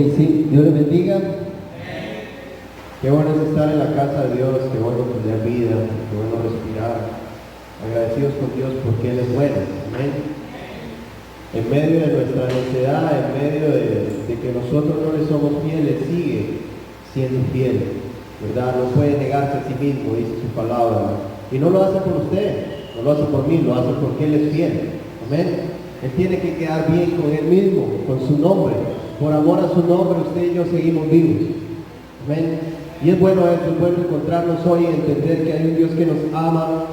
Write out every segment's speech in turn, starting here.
sí, Dios les bendiga. Qué bueno es estar en la casa de Dios, qué bueno tener vida, qué bueno respirar. Agradecidos con Dios porque Él es bueno. Amén. En medio de nuestra necedad, en medio de que nosotros no le somos fieles, sigue siendo fiel, ¿verdad? No puede negarse a sí mismo, dice su palabra. Y no lo hace por usted, no lo hace por mí, lo hace porque Él es fiel. Amén. Él tiene que quedar bien con Él mismo, con su nombre. Por amor a su nombre, usted y yo seguimos vivos. Amén. Y es bueno eso, es bueno encontrarnos hoy y entender que hay un Dios que nos ama,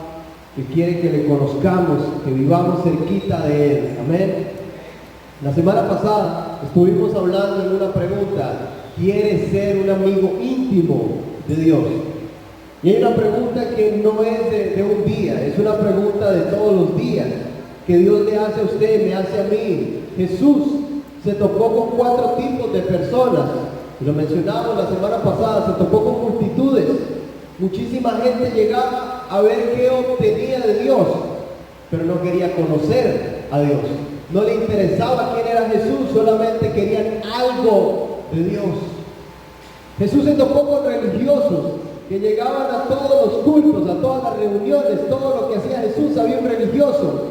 que quiere que le conozcamos, que vivamos cerquita de Él. Amén. La semana pasada estuvimos hablando en una pregunta: ¿quieres ser un amigo íntimo de Dios? Y hay una pregunta que no es de un día, es una pregunta de todos los días, que Dios le hace a usted, me hace a mí. Jesús se topó con 4 tipos de personas, y lo mencionamos la semana pasada, se topó con multitudes. Muchísima gente llegaba a ver qué obtenía de Dios, pero no quería conocer a Dios. No le interesaba quién era Jesús, solamente querían algo de Dios. Jesús se topó con religiosos que llegaban a todos los cultos, a todas las reuniones, todo lo que hacía Jesús. Había un religioso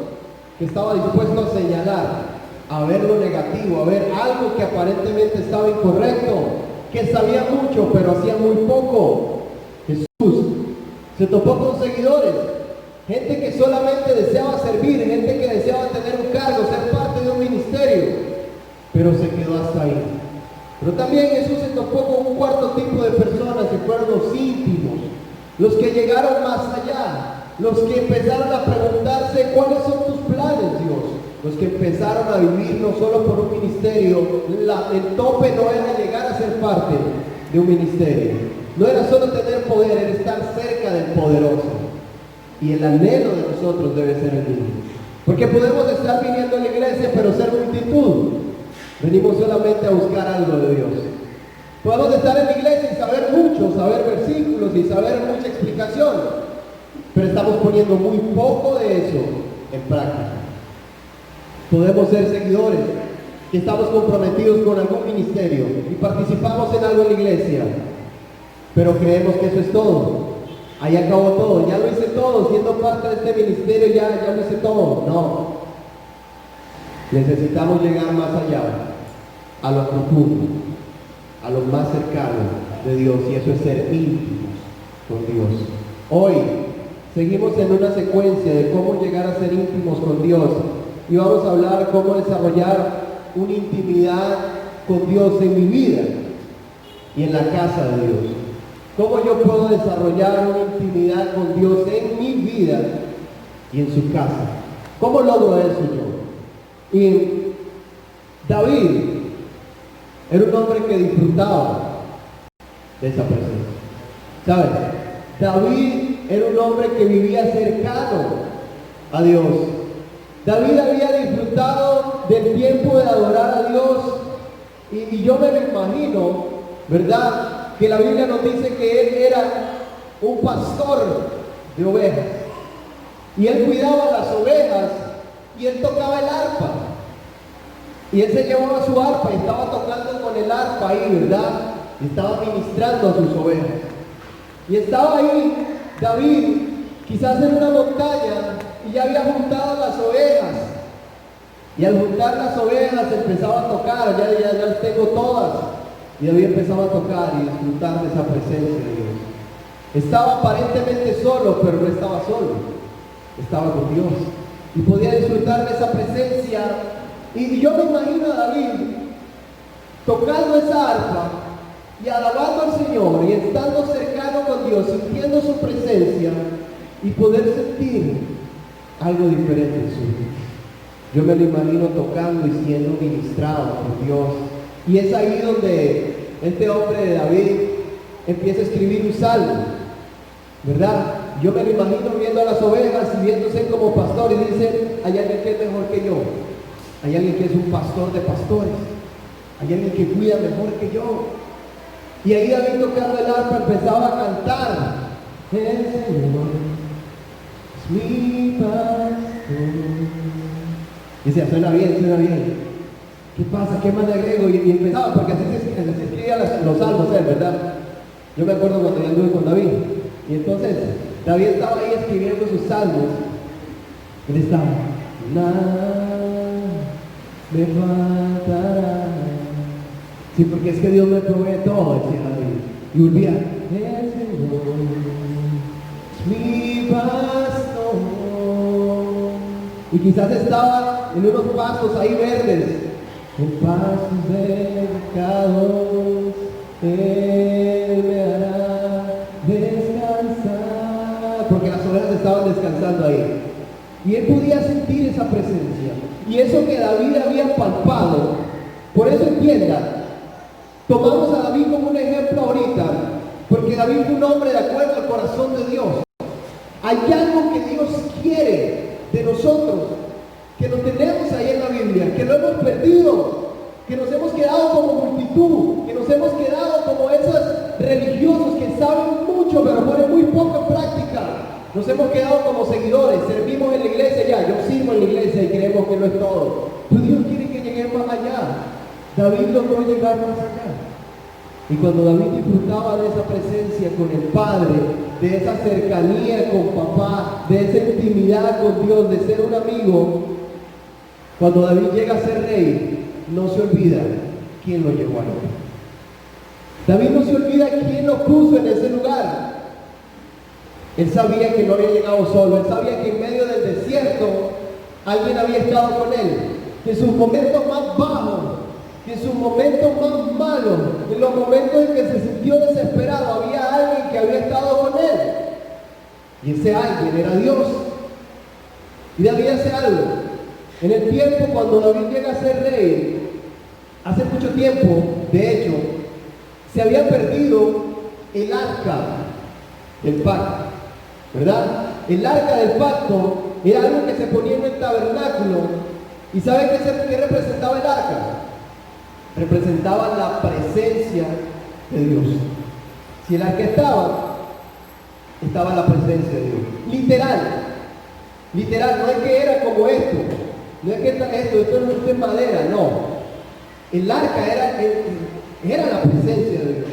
que estaba dispuesto a señalar, a ver lo negativo, a ver algo que aparentemente estaba incorrecto, que sabía mucho pero hacía muy poco. Jesús se topó con seguidores, gente que solamente deseaba servir, gente que deseaba tener un cargo, ser parte de un ministerio, pero se quedó hasta ahí. Pero también Jesús se topó con un 4 tipo de personas que fueron los íntimos, los que llegaron más allá, los que empezaron a preguntarse cuáles son tus planes, Dios, los que empezaron a vivir no solo por un ministerio. El tope no era llegar a ser parte de un ministerio, no era solo tener poder, era estar cerca del poderoso. Y el anhelo de nosotros debe ser el mismo, porque podemos estar viniendo a la iglesia pero ser multitud. Venimos solamente a buscar algo de Dios. Podemos estar en la iglesia y saber mucho, saber versículos y saber mucha explicación, pero estamos poniendo muy poco de eso en práctica. Podemos ser seguidores que estamos comprometidos con algún ministerio y participamos en algo en la iglesia, pero creemos que eso es todo. Ahí acabó todo, ya lo hice todo, siendo parte de este ministerio ya lo hice todo. No, necesitamos llegar más allá, a lo profundo, a lo más cercano de Dios, y eso es ser íntimos con Dios. Hoy seguimos en una secuencia de cómo llegar a ser íntimos con Dios, y vamos a hablar cómo desarrollar una intimidad con Dios en mi vida y en la casa de Dios. ¿Cómo yo puedo desarrollar una intimidad con Dios en mi vida y en su casa? ¿Cómo logro eso yo? Y David era un hombre que disfrutaba de esa presencia. ¿Sabes? David era un hombre que vivía cercano a Dios. David había disfrutado del tiempo de adorar a Dios, y yo me lo imagino, ¿verdad? Que la Biblia nos dice que él era un pastor de ovejas, y él cuidaba las ovejas, y él tocaba el arpa, y él se llevaba su arpa y estaba tocando con el arpa ahí, ¿verdad? Y estaba ministrando a sus ovejas. Y estaba ahí David, quizás en una montaña, y ya había juntado las ovejas, y al juntar las ovejas empezaba a tocar, ya las tengo todas. Y David empezaba a tocar y disfrutar de esa presencia de Dios. Estaba aparentemente solo, pero no estaba solo. Estaba con Dios. Y podía disfrutar de esa presencia. Y yo me imagino a David tocando esa arpa y alabando al Señor y estando cercano con Dios, sintiendo su presencia y poder sentir algo diferente en su vida. Yo me lo imagino tocando y siendo ministrado por Dios. Y es ahí donde este hombre de David empieza a escribir un salmo, ¿verdad? Yo me lo imagino viendo a las ovejas y viéndose como pastor, y dice: hay alguien que es mejor que yo, hay alguien que es un pastor de pastores, hay alguien que cuida mejor que yo. Y ahí David, tocando el arpa, empezaba a cantar: el Señor es mi pastor. Dice: suena bien, suena bien. ¿qué pasa? ¿Qué más le agrego? Y empezaba, porque así se escribían los salmos, ¿verdad? Yo me acuerdo cuando yo anduve con David. Y entonces, David estaba ahí escribiendo sus salmos. Él estaba, nada me faltará. Sí, porque es que Dios me provee todo, decía David. Y volvía, el Señor es mi pastor. Y quizás estaba en unos pasos ahí verdes, en pasos delicados, Él me hará descansar, porque las ovejas estaban descansando ahí. Y él podía sentir esa presencia. Y eso que David había palpado, por eso entienda, tomamos a David como un ejemplo ahorita, porque David fue un hombre de acuerdo al corazón de Dios. Hay algo que Dios quiere de nosotros, que lo tenemos ahí en la Biblia, que lo hemos perdido, que nos hemos quedado como multitud, que nos hemos quedado como esos religiosos que saben mucho pero ponen muy poco en práctica. Nos hemos quedado como seguidores, servimos en la iglesia ya, yo sirvo en la iglesia y creemos que no es todo. Pero Dios quiere que lleguemos más allá. David logró llegar más allá. Y cuando David disfrutaba de esa presencia con el Padre, de esa cercanía con papá, de esa intimidad con Dios, de ser un amigo, cuando David llega a ser rey, no se olvida quién lo llevó ahí. David no se olvida quién lo puso en ese lugar. Él sabía que no había llegado solo, él sabía que en medio del desierto alguien había estado con él, que en sus momentos más bajos, que en sus momentos más malos, en los momentos en que se sintió desesperado, había alguien que había estado con él. Y ese alguien era Dios. Y David hace algo. En el tiempo cuando David llega a ser rey, hace mucho tiempo, de hecho, se había perdido el arca del pacto, ¿verdad? El arca del pacto era algo que se ponía en el tabernáculo. ¿Y sabe qué representaba el arca? Representaba la presencia de Dios. Si el arca estaba la presencia de Dios. Literal, no es que era como esto, no es que esto no es madera, no. El arca era la presencia de Dios.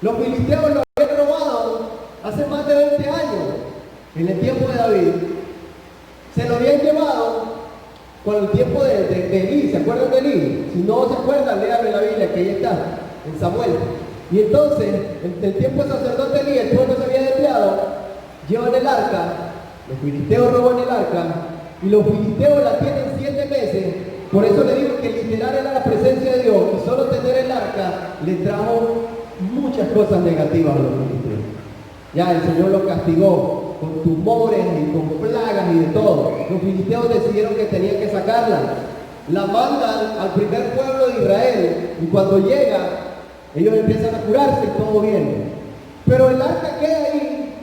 Los filisteos lo habían robado hace más de 20 años, en el tiempo de David. Se lo habían llevado con el tiempo de Elí. ¿Se acuerdan de Elí? Si no se acuerdan, léanme la Biblia, que ahí está, en Samuel. Y entonces, en el tiempo del sacerdote Elí, el pueblo se había desviado, llevan el arca, los filisteos roban el arca, y los filisteos la tienen 7 meses. Por eso le digo que literal era la presencia de Dios, y solo tener el arca le trajo muchas cosas negativas a los filisteos. Ya el Señor los castigó con tumores y con plagas y de todo. Los filisteos decidieron que tenían que sacarla. La mandan al primer pueblo de Israel, y cuando llega, ellos empiezan a curarse y todo bien. Pero el arca queda ahí.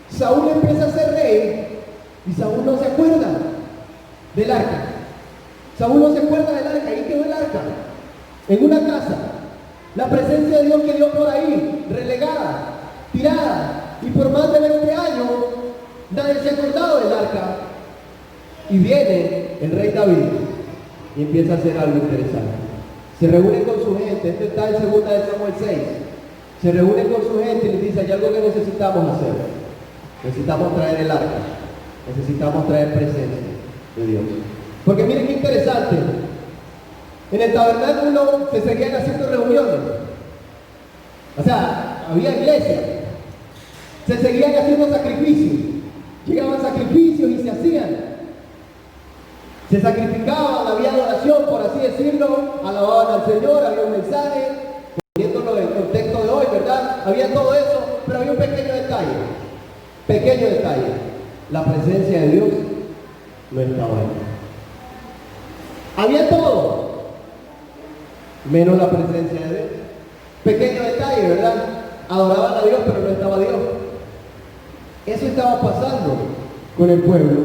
Saúl empieza a ser rey y Saúl no se acuerda del arca. Saúl no se acuerda del arca, ahí quedó el arca, en una casa. La presencia de Dios quedó por ahí, relegada, tirada, y por más de 20 años nadie se ha acordado del arca. Y viene el rey David y empieza a hacer algo interesante. Se reúne con su gente, esto está en 2 de Samuel 6. Se reúne con su gente y les dice: hay algo que necesitamos hacer. Necesitamos traer el arca, necesitamos traer presencia de Dios. Porque miren qué interesante, en el tabernáculo se seguían haciendo reuniones, o sea, había iglesia, se seguían haciendo sacrificios, llegaban sacrificios y se hacían, se sacrificaban, había adoración, por así decirlo, alababan al Señor, había un mensaje, poniéndolo en el contexto de hoy, ¿verdad? Había todo eso, pero había un pequeño detalle, la presencia de Dios no estaba ahí. Había todo, menos la presencia de Dios. Pequeño detalle, ¿verdad? Adoraban a Dios, pero no estaba Dios. Eso estaba pasando con el pueblo.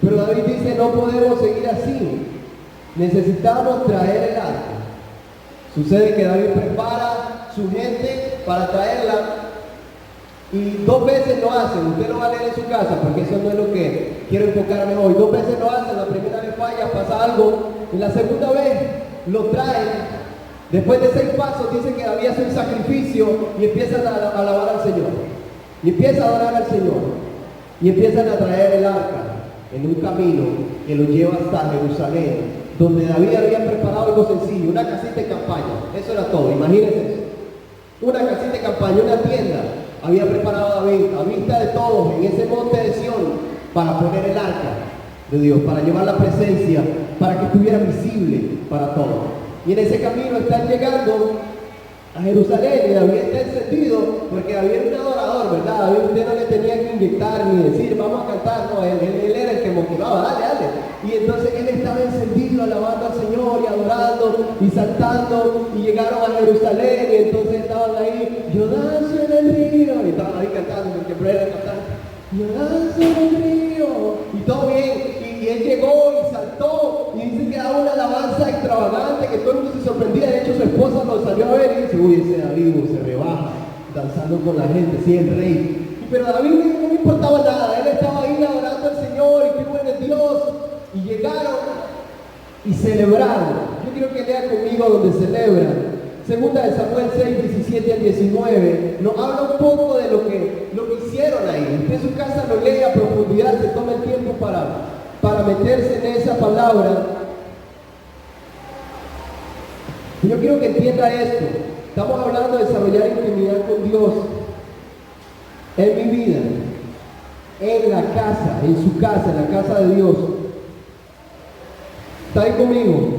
Pero David dice: no podemos seguir así. Necesitamos traer el arca. Sucede que David prepara su gente para traerla. Y 2 veces lo hacen. Usted lo va a leer en su casa, porque eso no es lo que quiero enfocarme hoy. 2 veces lo hacen. La primera vez falla, pasa algo. Y la segunda vez lo traen. Después de 6 pasos dice que David hace un sacrificio y empiezan a alabar al Señor. Y empieza a adorar al Señor. Y empiezan a traer el arca en un camino que lo lleva hasta Jerusalén, donde David había preparado algo sencillo, una casita de campaña. Eso era todo, imagínense eso. Una casita de campaña, una tienda, había preparado David a vista de todos en ese monte de Sión para poner el arca de Dios, para llevar la presencia, para que estuviera visible para todos. Y en ese camino están llegando a Jerusalén y David está encendido porque David era un adorador, ¿verdad? David usted no le tenía que inyectar ni decir vamos a cantar, no, él era el que motivaba, dale. Y entonces él estaba encendido alabando al Señor y adorando y saltando y llegaron a Jerusalén y entonces estaban ahí, yo danzo en el río, y estaban ahí cantando porque por él era cantando, yo danzo en el río, y todo bien. Y él llegó y saltó y dice que daba una alabanza extravagante que todo el mundo se sorprendía. De hecho su esposa lo salió a ver y dice, uy, ese David se rebaja danzando con la gente, sí, el rey. Pero a David no le importaba nada, él estaba ahí adorando al Señor y qué bueno es Dios. Y llegaron y celebraron. Yo quiero que lea conmigo donde celebran. Segunda de Samuel 6, 17 al 19, nos habla un poco de lo que hicieron ahí. Usted en su casa lo lee a profundidad, se toma el tiempo para meterse en esa palabra. Y yo quiero que entienda esto. Estamos hablando de desarrollar intimidad con Dios en mi vida, en la casa, en su casa, en la casa de Dios. ¿Está ahí conmigo?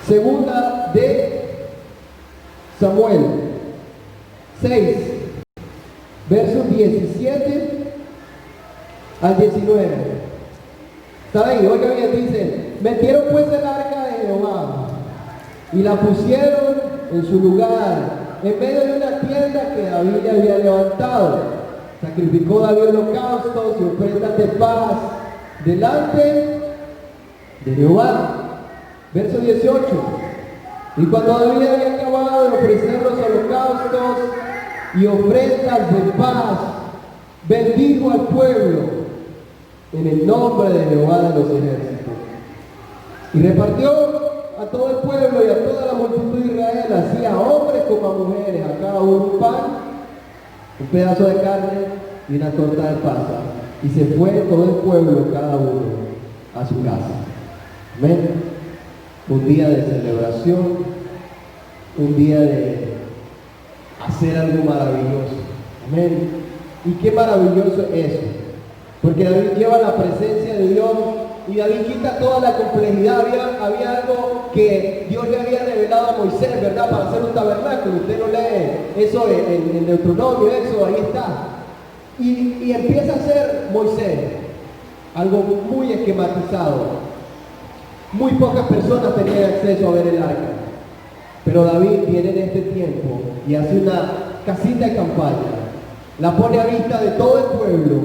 Segunda de Samuel 6, versos 17 al 19. ¿Está ahí? Oiga bien, dice, metieron pues el arca de Jehová y la pusieron en su lugar, en medio de una tienda que David le había levantado. Sacrificó David holocaustos y ofrendas de paz delante de Jehová. Verso 18. Y cuando David había acabado de ofrecer los holocaustos y ofrendas de paz, bendijo al pueblo en el nombre de Jehová de los ejércitos. Y repartió a todo el pueblo y a toda la multitud de Israel, así a hombres como a mujeres, a cada uno un pan, un pedazo de carne y una torta de pasa. Y se fue todo el pueblo, cada uno, a su casa. Amén. Un día de celebración, un día de hacer algo maravilloso. Amén. Y qué maravilloso es eso. Porque David lleva la presencia de Dios y David quita toda la complejidad. Había algo que Dios le había revelado a Moisés, ¿verdad? Para hacer un tabernáculo. Usted no lee eso en Deuteronomio, eso, ahí está. Y empieza a hacer Moisés algo muy esquematizado. Muy pocas personas tenían acceso a ver el arca. Pero David viene en este tiempo y hace una casita de campaña. La pone a vista de todo el pueblo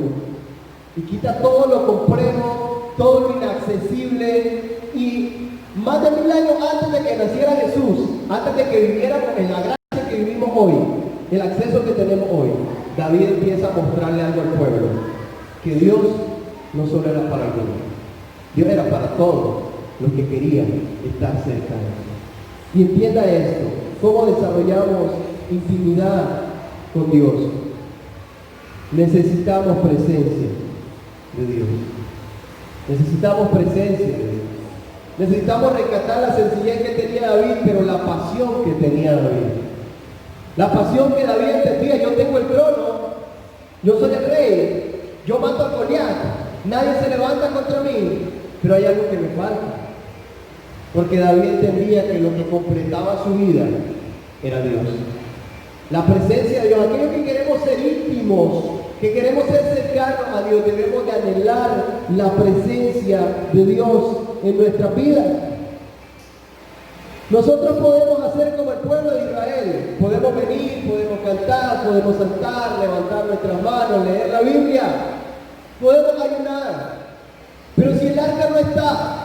y quita todo lo complejo, todo lo inaccesible. Y más de 1000 años antes de que naciera Jesús, antes de que viviéramos en la gracia que vivimos hoy, el acceso que tenemos hoy, David empieza a mostrarle algo al pueblo, que Dios no solo era para algunos, Dios era para todos los que querían estar cerca de Él. Y entienda esto, cómo desarrollamos intimidad con Dios. Necesitamos presencia de Dios. Necesitamos presencia de Dios. Necesitamos rescatar la sencillez que tenía David, pero la pasión que tenía David. La pasión que David entendía, yo tengo el trono, yo soy el rey, yo mato a Goliat, nadie se levanta contra mí, pero hay algo que me falta. Porque David entendía que lo que completaba su vida era Dios. La presencia de Dios, aquellos que queremos ser íntimos, que queremos ser cercanos a Dios, debemos de anhelar la presencia de Dios en nuestra vida. Nosotros podemos hacer como el pueblo de Israel, podemos venir, podemos cantar, podemos saltar, levantar nuestras manos, leer la Biblia, podemos ayunar, pero si el arca no está,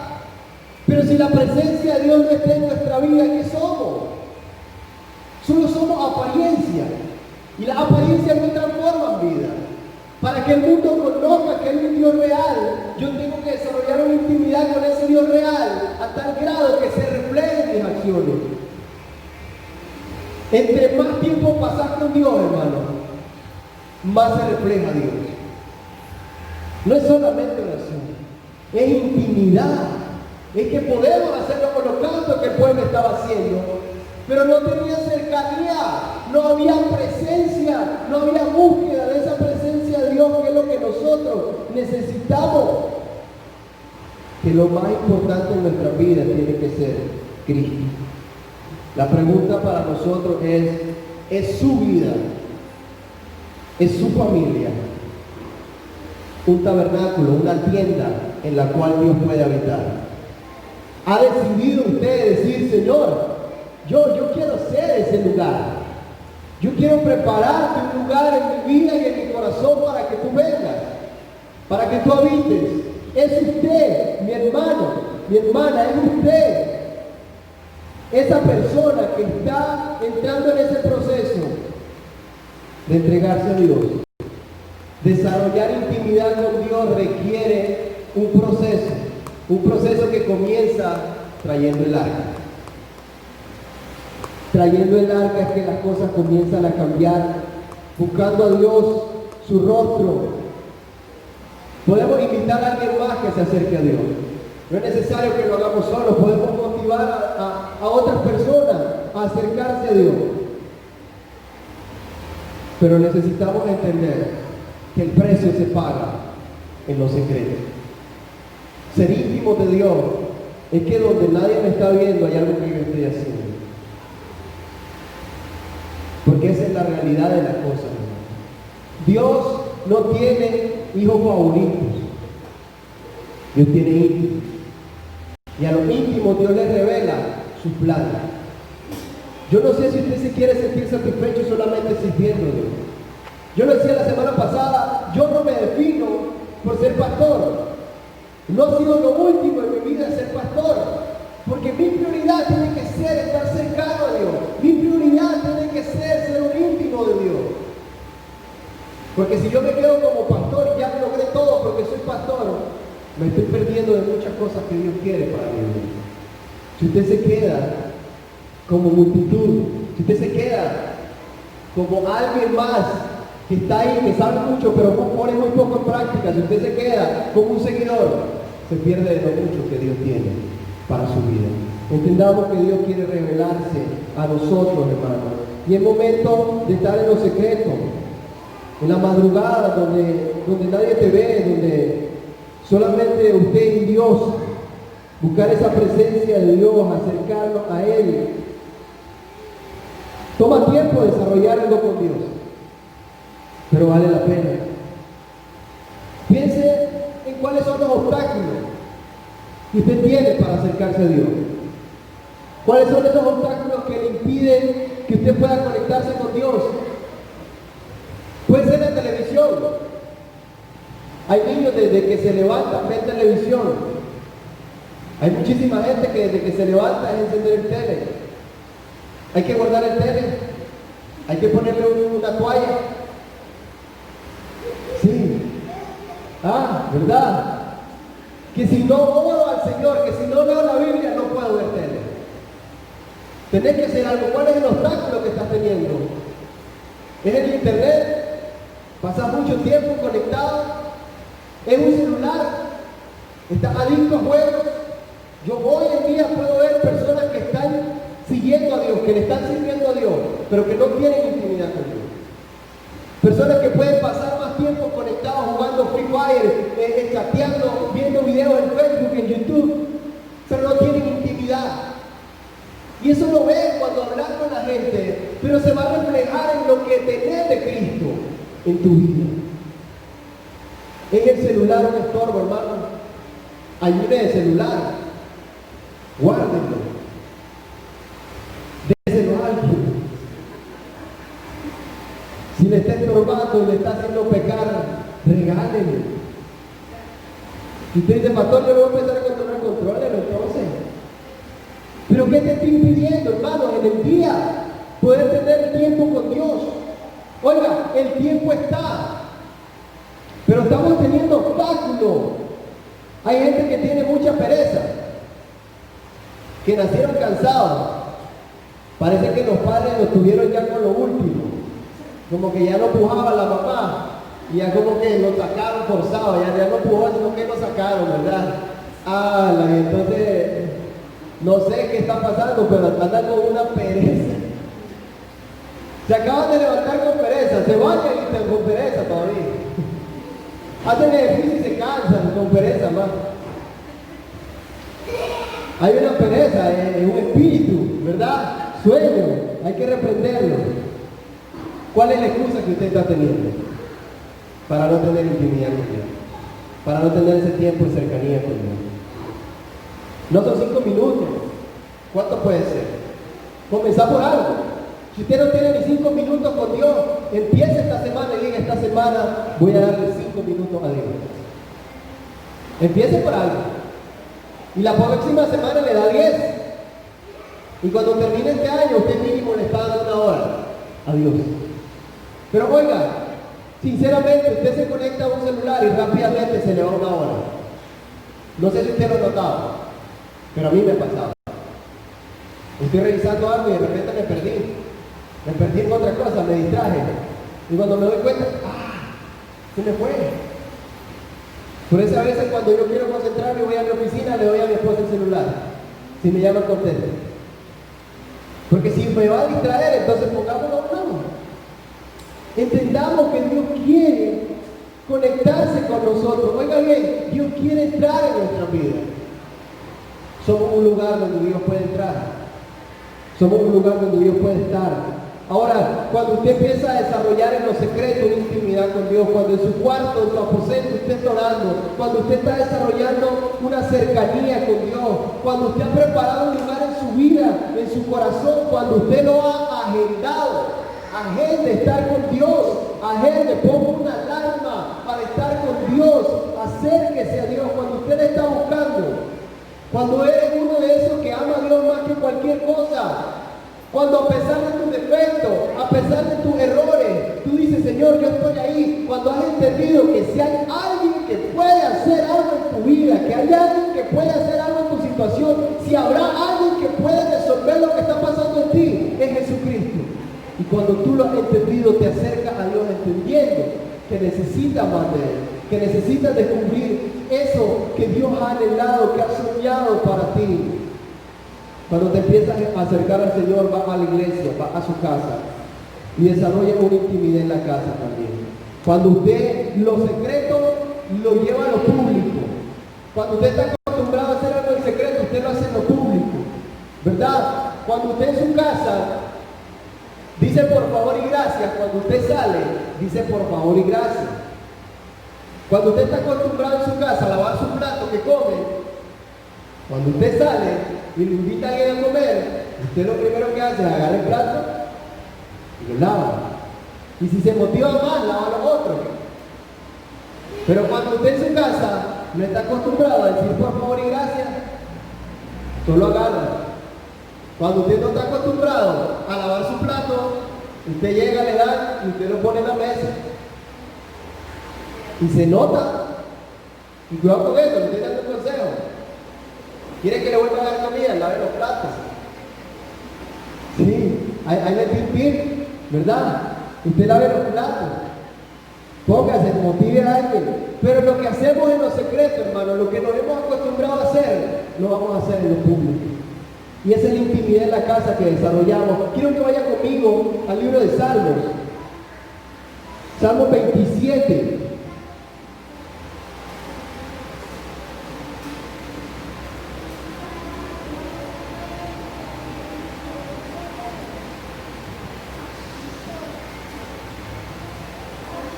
pero si la presencia de Dios no está en nuestra vida, ¿qué somos? Solo somos apariencia. Y las apariencias no transforman vida. Para que el mundo conozca que hay un Dios real, yo tengo que desarrollar una intimidad con ese Dios real, a tal grado Entre más tiempo pasas con Dios, hermano, más se refleja Dios. No es solamente oración, es intimidad. Es que podemos hacer los holocaustos que el pueblo estaba haciendo, pero no tenía cercanía, no había presencia, no había búsqueda de esa presencia de Dios, que es lo que nosotros necesitamos. Que lo más importante en nuestra vida tiene que ser Cristo. La pregunta para nosotros ¿es su vida? ¿Es su familia un tabernáculo, una tienda en la cual Dios puede habitar? ¿Ha decidido usted decir, Señor, yo quiero ser ese lugar? Yo quiero prepararte un lugar en mi vida y en mi corazón para que tú vengas, para que tú habites. Es usted, mi hermano, mi hermana, es usted, esa persona que está entrando en ese proceso de entregarse a Dios. Desarrollar intimidad con Dios requiere un proceso que comienza trayendo el arca. Trayendo el arca es que las cosas comienzan a cambiar, buscando a Dios, su rostro. Podemos invitar a alguien más que se acerque a Dios. No es necesario que lo hagamos solos, podemos motivar a otras personas a acercarse a Dios. Pero necesitamos entender que el precio se paga en los secretos. Ser íntimo de Dios es que donde nadie me está viendo hay algo que yo estoy haciendo. Porque esa es la realidad de las cosas. Dios no tiene hijos favoritos. Dios tiene íntimos. Y a los íntimos Dios les revela su plan. Yo no sé si usted se quiere sentir satisfecho solamente sirviendo a Dios. Yo lo decía la semana pasada, yo no me defino por ser pastor. No ha sido lo último en mi vida ser pastor, porque mi prioridad tiene que ser estar cercano a Dios. Mi prioridad tiene que ser un íntimo de Dios. Porque si yo me quedo como pastor y ya logré todo porque soy pastor, me estoy perdiendo de muchas cosas que Dios quiere para mi vida. Si usted se queda como multitud, si usted se queda como alguien más que está ahí, que sabe mucho, pero pone muy poco en práctica, si usted se queda como un seguidor, se pierde de lo mucho que Dios tiene para su vida. Entendamos que Dios quiere revelarse a nosotros, hermanos. Y es momento de estar en los secretos, en la madrugada, donde nadie te ve, donde solamente usted y Dios, buscar esa presencia de Dios, acercarnos a Él. Toma tiempo desarrollarlo con Dios, pero vale la pena. Piense en cuáles son los obstáculos que usted tiene para acercarse a Dios. ¿Cuáles son esos obstáculos que le impiden que usted pueda conectarse con Dios? Puede ser la televisión. Hay niños desde que se levantan ven televisión. Hay muchísima gente que desde que se levanta es encender el tele. Hay que guardar el tele. Hay que ponerle una toalla. Sí. ¿Verdad? Que si no oro al Señor, que si no leo la Biblia, no puedo ver tele. Tenés que hacer algo. ¿Cuál es el obstáculo que estás teniendo? ¿Es el internet? ¿Pasas mucho tiempo conectado? ¿Es un celular? ¿Estás adicto a juegos? Yo hoy en día puedo ver personas que están siguiendo a Dios, que le están sirviendo a Dios, pero que no tienen intimidad con Dios. Personas que pueden pasar más tiempo conectados jugando Free Fire, chateando, viendo videos en Facebook, en YouTube, pero no tienen intimidad. Y eso lo ves cuando hablas con la gente, pero se va a reflejar en lo que tenés de Cristo en tu vida. En el celular un estorbo, hermano. Ayude el celular. Guárdenlo. Déselo a alguien. Si le está estorbando y le está haciendo pecar, regálenlo. Si usted dice, pastor, yo lo voy a empezar a controlar, contrólelo entonces. Pero ¿qué te está impidiendo, hermano, en el día poder tener tiempo con Dios? Oiga, el tiempo está, pero estamos teniendo obstáculos. Hay gente que tiene mucha pereza, que nacieron cansados, Parece que los padres lo tuvieron ya con lo último. Como que ya no pujaba la mamá. Y ya como que lo sacaron forzado. Ya no pujó, sino que lo sacaron, ¿verdad? Y entonces, no sé qué está pasando, pero andan con una pereza. Se acaban de levantar con pereza. Se bañan y están con pereza todavía. Hacen ejercicio y se cansan con pereza más. Hay una pereza, es un espíritu, ¿verdad? Sueño, hay que reprenderlo. ¿Cuál es la excusa que usted está teniendo? Para no tener intimidad con Dios, para no tener ese tiempo de cercanía con Dios. No son 5 minutos. ¿Cuánto puede ser? Comenzar por algo. Si usted no tiene ni 5 minutos con Dios, empiece esta semana y diga: esta semana voy a darle 5 minutos a Dios. Empiece por algo. Y la próxima semana le da 10. Y cuando termine este año, usted mínimo le está dando 1 hora a Dios. Pero oiga, sinceramente, usted se conecta a un celular y rápidamente se le va 1 hora. No sé si usted lo ha notado, pero a mí me ha pasado. Estoy revisando algo y de repente me perdí en otra cosa, me distraje. Y cuando me doy cuenta, se me fue. Por eso a veces cuando yo quiero concentrarme, voy a mi oficina, le doy a mi esposa el celular. Si me llama, contesto. Porque si me va a distraer, entonces pongámoslo a un lado. Entendamos que Dios quiere conectarse con nosotros. Oiga bien, Dios quiere entrar en nuestra vida. Somos un lugar donde Dios puede entrar. Somos un lugar donde Dios puede estar. Ahora, cuando usted empieza a desarrollar en lo secreto una intimidad con Dios, cuando en su cuarto, en su aposento usted está orando, cuando usted está desarrollando una cercanía con Dios, cuando usted ha preparado un lugar en su vida, en su corazón, cuando usted lo ha agendado, agende estar con Dios, agende, ponga una alarma para estar con Dios, acérquese a Dios cuando usted está buscando, cuando eres uno de esos que ama a Dios más que cualquier cosa. Cuando a pesar de tus defectos, a pesar de tus errores, tú dices: Señor, yo estoy ahí. Cuando has entendido que si hay alguien que puede hacer algo en tu vida, que hay alguien que puede hacer algo en tu situación, si habrá alguien que puede resolver lo que está pasando en ti, es Jesucristo. Y cuando tú lo has entendido, te acercas a Dios entendiendo que necesitas más de Él, que necesitas descubrir eso que Dios ha anhelado, que ha soñado para ti. Cuando te empiezas a acercar al Señor, vas a la iglesia, vas a su casa y desarrolla una intimidad en la casa también. Cuando usted lo secreto lo lleva a lo público. Cuando usted está acostumbrado a hacer algo en secreto, usted lo hace en lo público, ¿verdad? Cuando usted en su casa dice por favor y gracias, cuando usted sale, dice por favor y gracias. Cuando usted está acostumbrado en su casa a lavar su plato que come, cuando usted sale y le invita a alguien a comer, usted lo primero que hace es agarrar el plato y lo lava. Y si se motiva más, lava los otros. Pero cuando usted en su casa no está acostumbrado a decir por favor y gracias, solo agarra. Cuando usted no está acostumbrado a lavar su plato, usted llega, le da y usted lo pone en la mesa. Y se nota. Y cuidado con eso, le estoy dando un consejo. ¿Quiere que le vuelva a dar comida? Lave los platos. Sí, hay que ¿verdad? Usted lave los platos. Póngase, motive a alguien. Pero lo que hacemos en lo secreto, hermano, lo que nos hemos acostumbrado a hacer, lo vamos a hacer en lo público. Y esa es la intimidad en la casa que desarrollamos. Quiero que vaya conmigo al libro de Salmos. Salmo 27.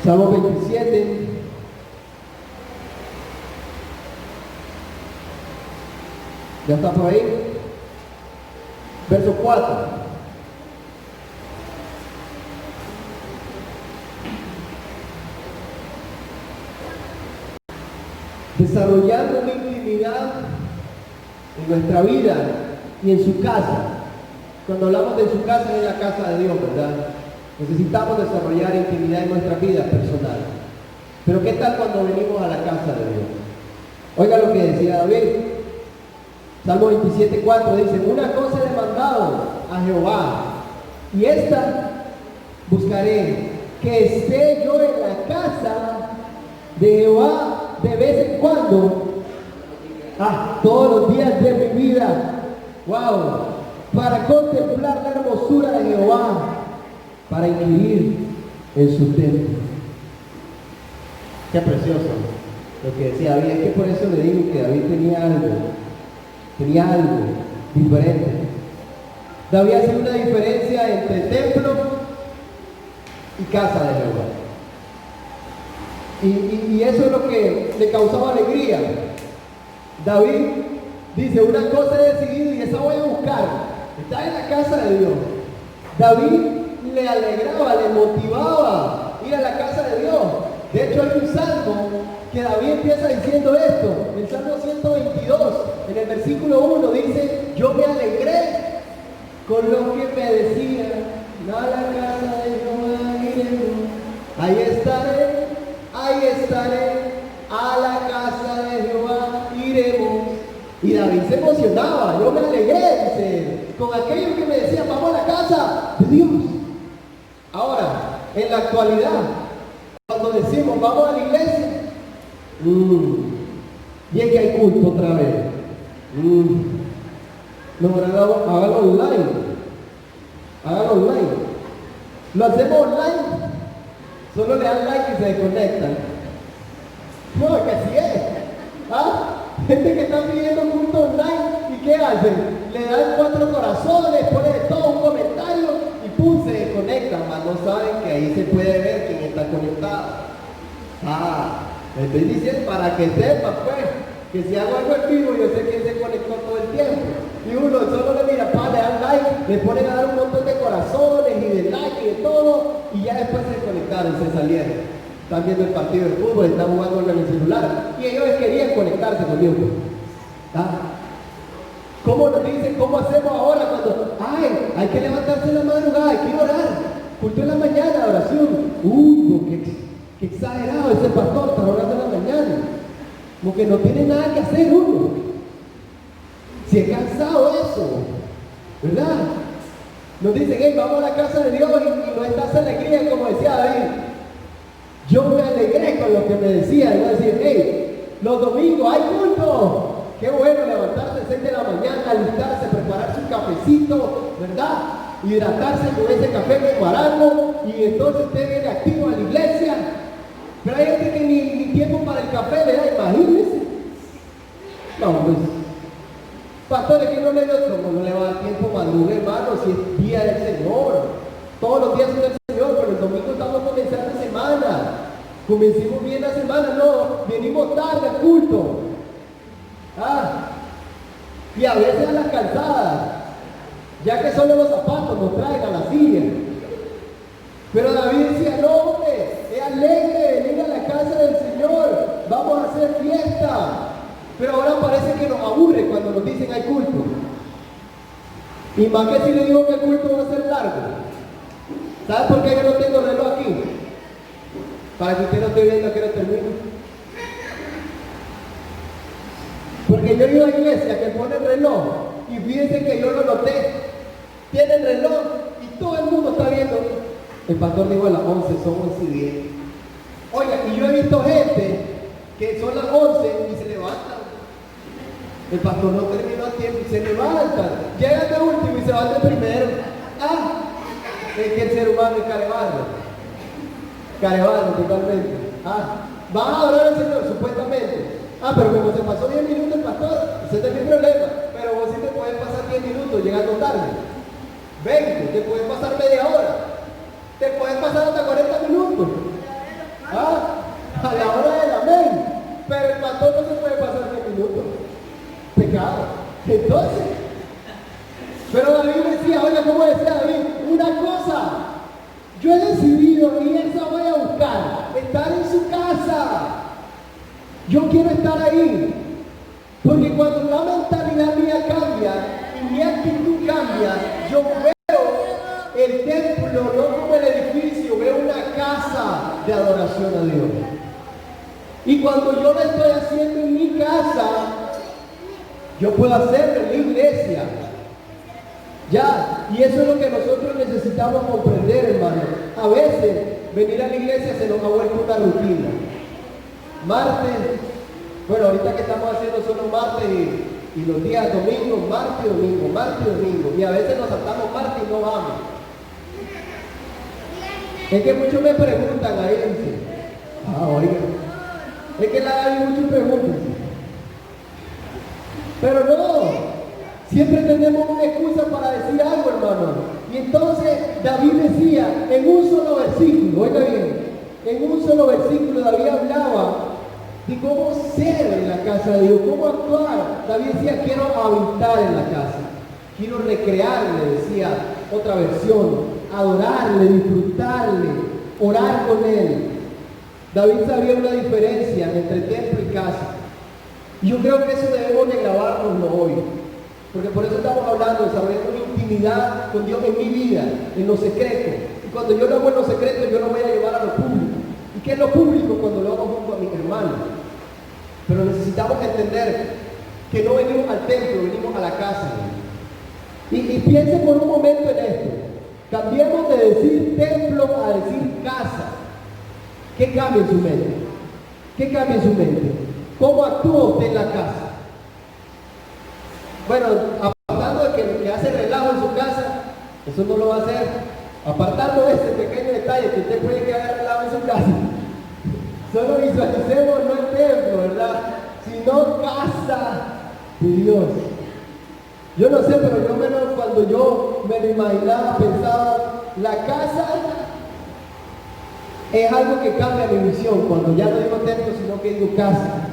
Salmo 27. ¿Ya está por ahí? Verso 4. Desarrollando una intimidad en nuestra vida y en su casa. Cuando hablamos de su casa, es la casa de Dios, ¿verdad? Necesitamos desarrollar intimidad en nuestra vida personal. Pero ¿qué tal cuando venimos a la casa de Dios? Oiga lo que decía David. Salmo 27:4 dice, una cosa he demandado a Jehová, y esta buscaré, que esté yo en la casa de Jehová de vez en cuando, todos los días de mi vida, para contemplar la hermosura de Jehová, para inquirir en su templo. Qué precioso lo que decía David. Es que por eso le digo que David tenía algo diferente. David hacía una diferencia entre templo y casa de Jehová. Y eso es lo que le causaba alegría. David dice, una cosa he decidido y esa voy a buscar. Está en la casa de Dios. David le alegraba, le motivaba ir a la casa de Dios. De hecho hay un salmo que David empieza diciendo esto, el Salmo 122, en el versículo 1 dice, yo me alegré con lo que me decían, a la casa de Jehová iremos, ahí estaré, a la casa de Jehová iremos. Y David se emocionaba, yo me alegré, dice, con aquellos que me decían, vamos a la casa de Dios. Ahora, en la actualidad, cuando decimos, vamos a la iglesia, y es que hay culto otra vez. No, hágalo online. Lo hacemos online. Solo le dan like y se desconectan. No, que así es. Gente que está pidiendo culto online, ¿y qué hacen? Le dan 4 corazones, ponen de todo un comentario y pum, se desconectan. Mas no saben que ahí se puede ver quién está conectado. Me estoy diciendo para que sepas, pues, que si hago algo en vivo, yo sé quién se conectó todo el tiempo. Y uno solo le mira, le dan like, le ponen a dar un montón de corazones y de like y de todo, y ya después se conectaron, se salieron. Están viendo el partido de fútbol, están jugando en el celular, y ellos querían conectarse conmigo. ¿Cómo nos dicen? ¿Cómo hacemos ahora cuando, hay que levantarse en la madrugada, hay que orar? Culto en la mañana, oración. Qué exagerado ese pastor, está orando en la mañana. Como que no tiene nada que hacer uno. Si es cansado eso, ¿verdad? Nos dicen, vamos a la casa de Dios y no está esa alegría, como decía David. Yo me alegré con lo que me decía, y voy a decir, los domingos hay culto. Qué bueno levantarse a 6 de la mañana, alistarse, prepararse un cafecito, ¿verdad? Hidratarse con ese café con guarapo, y entonces usted viene activo a la iglesia. Pero hay gente que ni tiempo para el café le da, imagínense. No, pues, pastores, que no le da, como no le va a dar tiempo madrugar, hermano, si es día del Señor. Todos los días son del Señor, pero el domingo estamos comenzando semana. Comencemos bien la semana, no, venimos tarde al culto. Y a veces a las calzadas, ya que solo los zapatos nos traen a la silla. Pero David decía, no, hombre, es alegre venir a la casa del Señor, vamos a hacer fiesta. Pero ahora parece que nos aburre cuando nos dicen hay culto. Y más que si le digo que el culto va a ser largo. ¿Sabe por qué yo no tengo reloj aquí? Para que usted no esté viendo que no termino. Porque yo he ido a iglesia que pone reloj y fíjense que yo lo noté. Tiene el reloj y todo el mundo está viendo. El pastor dijo a las 11, son 11:10. Oiga, y yo he visto gente que son las 11 y se levantan. El pastor no terminó a tiempo y se levantan. Llegan de último y se van de primero. Es que el ser humano es carebarro totalmente. Van a adorar al Señor, supuestamente. Pero como se pasó 10 minutos el pastor, ese es mi problema. Pero vos sí te puedes pasar 10 minutos llegando tarde. 20, te puedes pasar media hora. Te puedes pasar hasta 40 minutos. A la hora del amén. Pero el pastor no se puede pasar 10 minutos. Pecado. Entonces, pero David decía, oiga, ¿cómo decía David? Una cosa, yo he decidido y esa voy a buscar, estar en su casa. Yo quiero estar ahí, porque cuando la mentalidad mía cambia y mi actitud cambia, yo veo el templo no como el edificio, veo una casa de adoración a Dios. Y cuando yo lo estoy haciendo en mi casa, Yo puedo hacerlo en mi iglesia. Ya, y eso es lo que nosotros necesitamos comprender, hermano. A veces venir a la iglesia se nos ha vuelto una rutina. Martes, bueno, ahorita que estamos haciendo solo martes y los días domingos, martes y domingo, martes y domingo. Y a veces nos saltamos martes y no vamos. Es que muchos me preguntan ahí, dicen, oiga, es que hay muchos preguntas. Pero no, siempre tenemos una excusa para decir algo, hermano. Y entonces David decía, en un solo versículo, oiga bien, en un solo versículo David hablaba de cómo ser en la casa de Dios, cómo actuar. David decía, quiero habitar en la casa, quiero recrearle, decía otra versión, adorarle, disfrutarle, orar con él. David sabía una diferencia entre templo y casa. Y yo creo que eso debemos de grabárnoslo hoy. Porque por eso estamos hablando de desarrollar una intimidad con Dios en mi vida, en lo secreto. Y cuando yo lo hago en lo secreto, yo lo voy a llevar a lo público. ¿Y qué es lo público? Cuando lo hago junto a mis hermanos. Pero necesitamos entender que no venimos al templo, venimos a la casa. Y piensen por un momento en esto. Cambiemos de decir templo a decir casa. ¿Qué cambia en su mente? ¿Qué cambia en su mente? ¿Cómo actúa usted en la casa? Bueno, apartando de que hace relajo en su casa, eso no lo va a hacer. Apartando de ese pequeño detalle que usted puede que haga relajo en su casa. Solo visualicemos no el templo, ¿verdad? Sino casa de Dios. Yo no sé, pero yo menos cuando yo me lo imaginaba, pensaba, la casa es algo que cambia mi visión. Cuando ya no digo templo, sino que digo casa,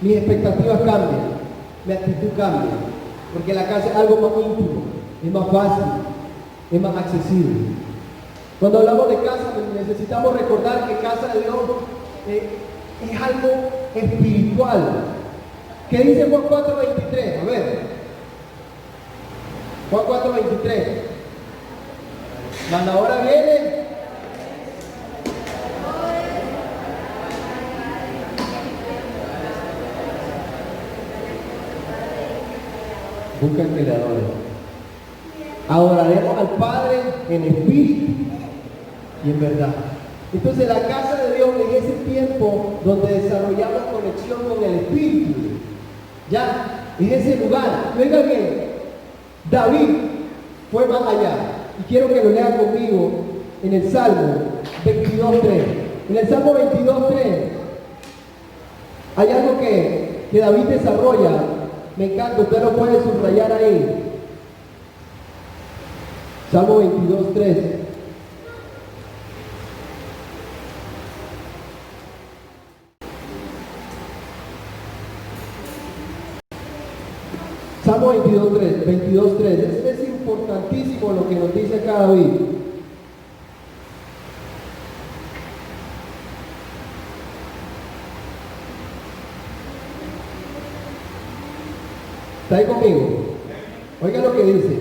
mis expectativas cambian, mi actitud cambia, porque la casa es algo más íntimo, es más fácil, es más accesible. Cuando hablamos de casa, necesitamos recordar que casa de Dios es algo espiritual. ¿Qué dice Juan 4:23? A ver. Juan 4:23. Mas la hora viene. Busca el que le adore. Adoraremos al Padre en espíritu y en verdad. Entonces la casa de Dios es ese tiempo donde desarrollamos conexión con el Espíritu. Ya, es ese lugar. Oiga bien, David fue más allá. Y quiero que lo lean conmigo en el Salmo 22:3. En el Salmo 22:3 hay algo que David desarrolla. Me encanta, usted lo puede subrayar ahí. Salmo 22:3. Salmo 22:3. Es importantísimo lo que nos dice acá David. ¿Está ahí conmigo? Oiga lo que dice.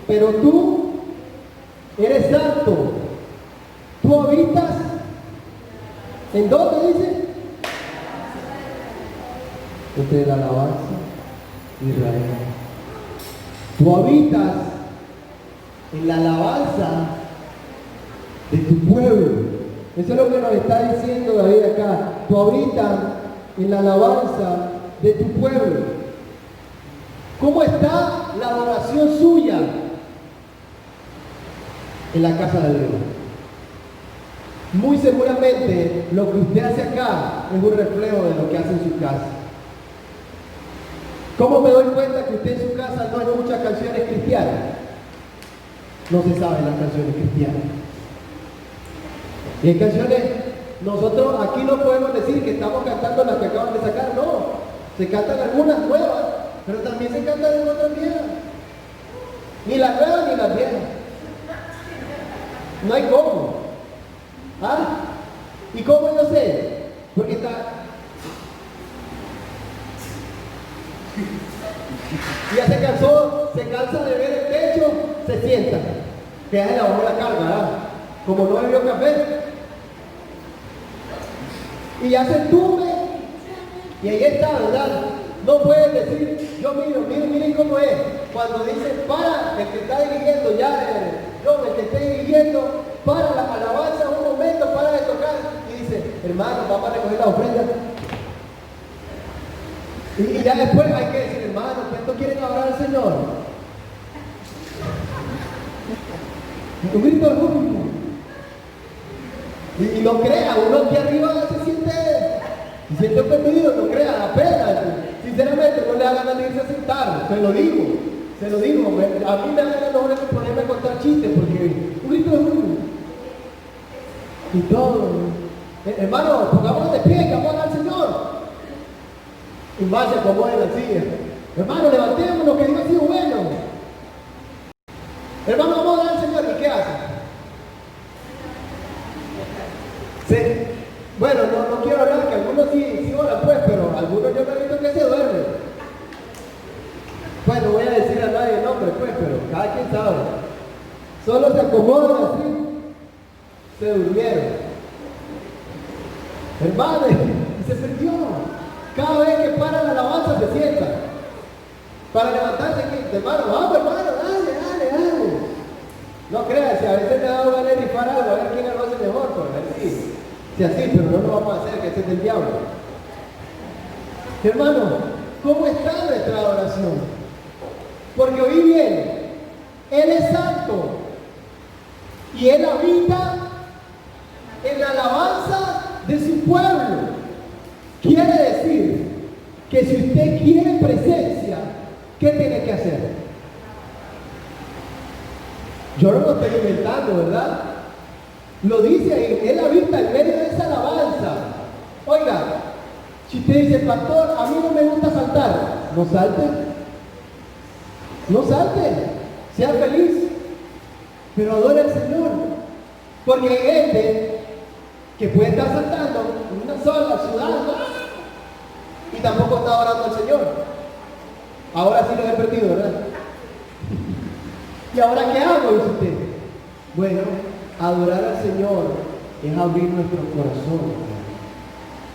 Pero tú eres santo. Tú habitas. ¿En dónde dice? Entre la alabanza. Israel. Tú habitas en la alabanza de tu pueblo. Eso es lo que nos está diciendo David acá. Tú habitas en la alabanza de tu pueblo. ¿Cómo está la adoración suya en la casa de Dios? Muy seguramente lo que usted hace acá es un reflejo de lo que hace en su casa. ¿Cómo me doy cuenta que usted en su casa no escucha canciones cristianas? No se saben las canciones cristianas. Y hay canciones, nosotros aquí no podemos decir que estamos cantando las que acaban de sacar, no. Se cantan algunas nuevas, pero también se cantan en otras viejas. Ni las nuevas ni las viejas. No hay cómo. ¿Ah? ¿Y cómo yo sé? Porque está... Ya se cansó, se cansa de ver el techo, se sienta. Que ya se la bajó la carga, ¿verdad? Como no bebió café. Y ya se entume. Y ahí está, ¿verdad? No puedes decir, yo miro, miren cómo es. Cuando dice, para, el que está dirigiendo, el que esté dirigiendo, para la alabanza un momento, para de tocar. Y dice, hermano, vamos a recoger la ofrenda. Y ya después hay que decir, hermano, ¿cuánto quieren adorar al Señor? Un grito de júbilo. Y no crea, uno aquí arriba se siente ofendido, no crea, la pena. Sinceramente, no le da ganas de irse a sentar, se lo digo. A mí me da ganas de ponerme a contar chistes, porque un grito de júbilo. Y todo. Hermano, pongámonos de pie, que vamos a dar al Señor. Y más se acomoda en la silla. Hermano, levantémonos, que Dios ha sido bueno. Hermano, vamos a dar al Señor. ¿Y qué hace? Sí. Bueno, no quiero hablar, que algunos sí oran pues, pero algunos yo no he visto que se duermen. Bueno, voy a decir a nadie el nombre pues, pero cada quien sabe. Solo se acomodan así. Se durmieron. Hermano, y se perdió. Cada vez que para la alabanza se sienta. Para levantarse aquí, hermano, vamos hermano, dale. No creas, si a veces me da ganas de rifar algo, a ver quién lo hace mejor, por ver si así, pero no lo vamos a hacer, que ese es del diablo. Hermano, ¿cómo está nuestra adoración? Porque oí bien, Él es santo y Él habita en la alabanza de su pueblo. Quiere decir que si usted quiere presencia, ¿qué tiene que hacer? Yo no lo estoy inventando, ¿verdad? Lo dice ahí, Él habita en medio de esa alabanza. Oiga, si usted dice, pastor, a mí no me gusta saltar, no salte. No salte, sea feliz, pero adore al Señor. Porque hay gente que puede estar saltando en una sola, sudando, y tampoco está adorando al Señor. Ahora sí lo he perdido, ¿verdad? ¿Y ahora qué hago? Dice usted. Bueno, adorar al Señor es abrir nuestro corazón.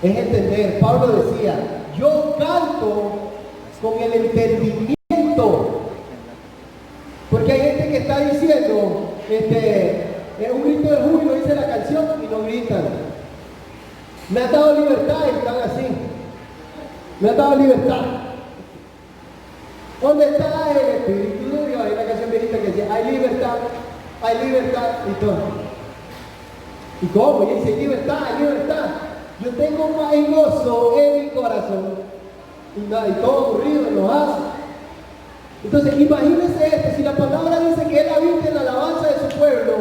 Es entender. Pablo decía, yo canto con el entendimiento. Porque hay gente que está diciendo, es un grito de júbilo, dice la canción, y no gritan. Me ha dado libertad y están así. Me ha dado libertad. ¿Dónde está el Espíritu de Dios? Hay una canción viejita que decía, hay libertad y todo. ¿Y cómo? Y dice, libertad. Yo tengo paz y gozo en mi corazón. Y todo aburrido, enojado. Entonces, imagínese esto, si la palabra dice que Él habita en la alabanza de su pueblo,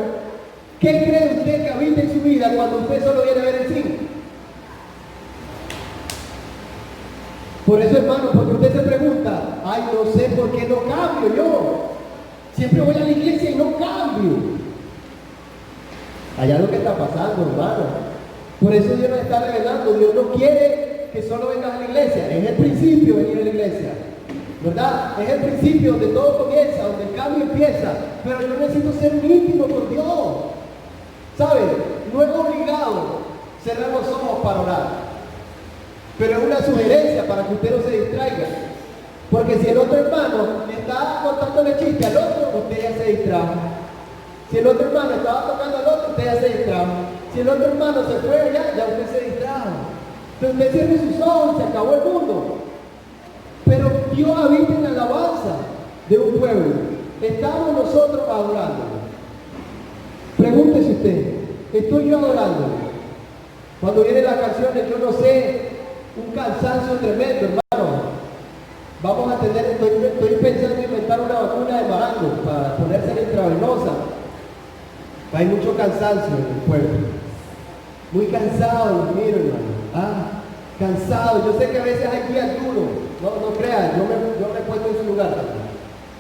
¿qué cree usted que habita en su vida cuando usted solo viene a ver el cine? Por eso, hermano, porque usted se pregunta, ay, no sé por qué no cambio yo. Siempre voy a la iglesia y no cambio. Hay algo que está pasando, hermano. Por eso Dios nos está revelando. Dios no quiere que solo vengas a la iglesia. Es el principio venir a la iglesia, ¿verdad? Es el principio donde todo comienza, donde el cambio empieza. Pero yo necesito ser íntimo con Dios. ¿Sabe? No es obligado cerrar los ojos para orar. Pero es una sugerencia para que usted no se distraiga. Porque si el otro hermano está contándole chiste al otro, usted ya se distrajo. Si el otro hermano estaba tocando al otro, usted ya se distrajo. Si el otro hermano se fue allá, ya usted se distrajo. Entonces usted cierre sus ojos y se acabó el mundo. Pero Dios habita en la alabanza de un pueblo. Estamos nosotros adorando. Pregúntese usted, ¿estoy yo adorando? Cuando vienen las canciones, yo no sé, un cansancio tremendo, hermano. Vamos a tener, estoy pensando en inventar una vacuna de marango para ponérsela intravenosa. Hay mucho cansancio en el pueblo. Muy cansado, los miro, hermano. Cansado. Yo sé que a veces hay días duros. No crean, yo me he puesto en su lugar.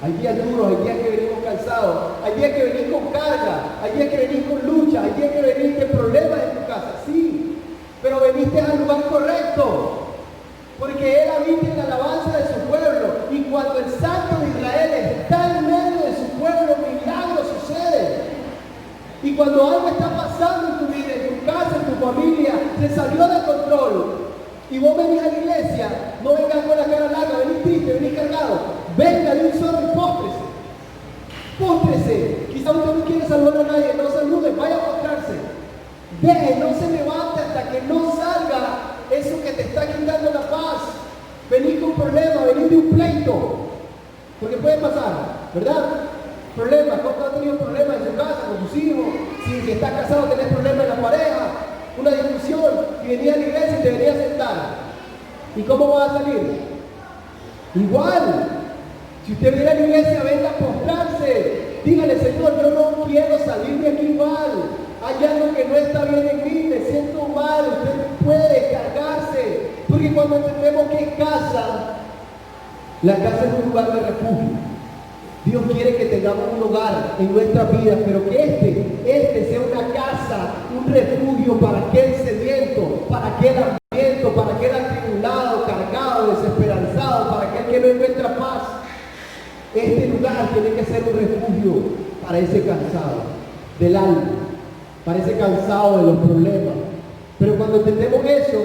Hay días duros, hay días que venimos cansados, hay días que venís con carga, hay días que venís con lucha, hay días que venís con problemas en tu casa. Sí, pero veniste al lugar correcto. Porque Él habita en la alabanza de su pueblo. Y cuando el Santo de Israel está en medio de su pueblo, milagros suceden. Y cuando algo está pasando en tu vida, en tu casa, en tu familia, se salió de control, y vos venís a la iglesia, no vengas con la cara larga triste, venís cargado, venga de un solo y póstrese. Póstrese. Quizá usted no quiere saludar a nadie, no salude, vaya a postrarse. Deje, no se levante hasta que no salga eso que te está quitando la paz. Venís con problemas, venís de un pleito. Porque puede pasar, ¿verdad? Problemas, ¿cómo has tenido problemas en su casa, con tus hijos? Si estás casado tenés problemas en la pareja, una discusión, y venís a la iglesia y te venís a sentar. ¿Y cómo vas a salir? Igual. Si usted viene a la iglesia, venga a postrarse. Dígale, Señor, yo no quiero salir de aquí igual. Hay algo que no está bien en mí, me siento mal. Usted puede cargarse. Porque cuando entendemos que es casa, la casa es un lugar de refugio. Dios quiere que tengamos un hogar en nuestras vidas, pero que este sea una casa, un refugio para aquel sediento, para aquel hambriento, para aquel atribulado, cargado, desesperanzado, para aquel que no encuentra paz. Este lugar tiene que ser un refugio para ese cansado del alma, para ese cansado de los problemas. Pero cuando entendemos eso,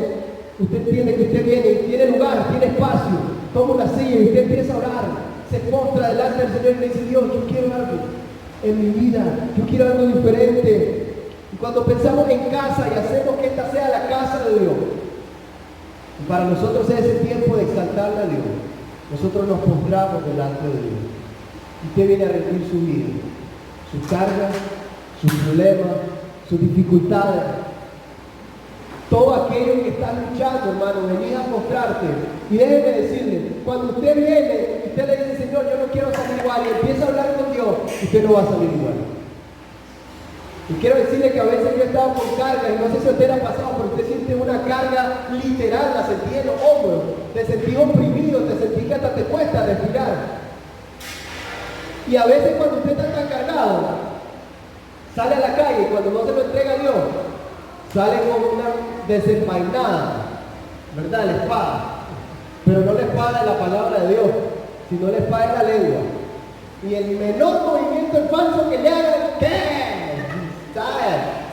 usted entiende que usted viene y tiene lugar, tiene espacio, toma una silla y usted empieza a orar. Se postra delante del Señor y le dice, Dios, yo quiero algo en mi vida, yo quiero algo diferente. Y cuando pensamos en casa y hacemos que esta sea la casa de Dios, y para nosotros es ese tiempo de exaltarle a Dios, nosotros nos postramos delante de Dios. Y usted viene a rendir su vida, sus cargas, sus problemas, sus dificultades. Todo aquello que está luchando, hermano, venid a postrarte. Y déjeme decirle, cuando usted viene, usted le dice, Señor, yo no quiero salir igual, y empieza a hablar con Dios, usted no va a salir igual. Y quiero decirle que a veces yo he estado con carga, y no sé si a usted le ha pasado, pero usted siente una carga literal, la sentí en los hombros, te sentí oprimido, te sentí que hasta te cuesta respirar. Y a veces cuando usted está tan cargado, sale a la calle, y cuando no se lo entrega a Dios, sale con una desenvainada, ¿verdad? La espada. Pero no la espada de la palabra de Dios, sino la espada de la lengua. Y el menor movimiento en falso que le hagan, ¿qué?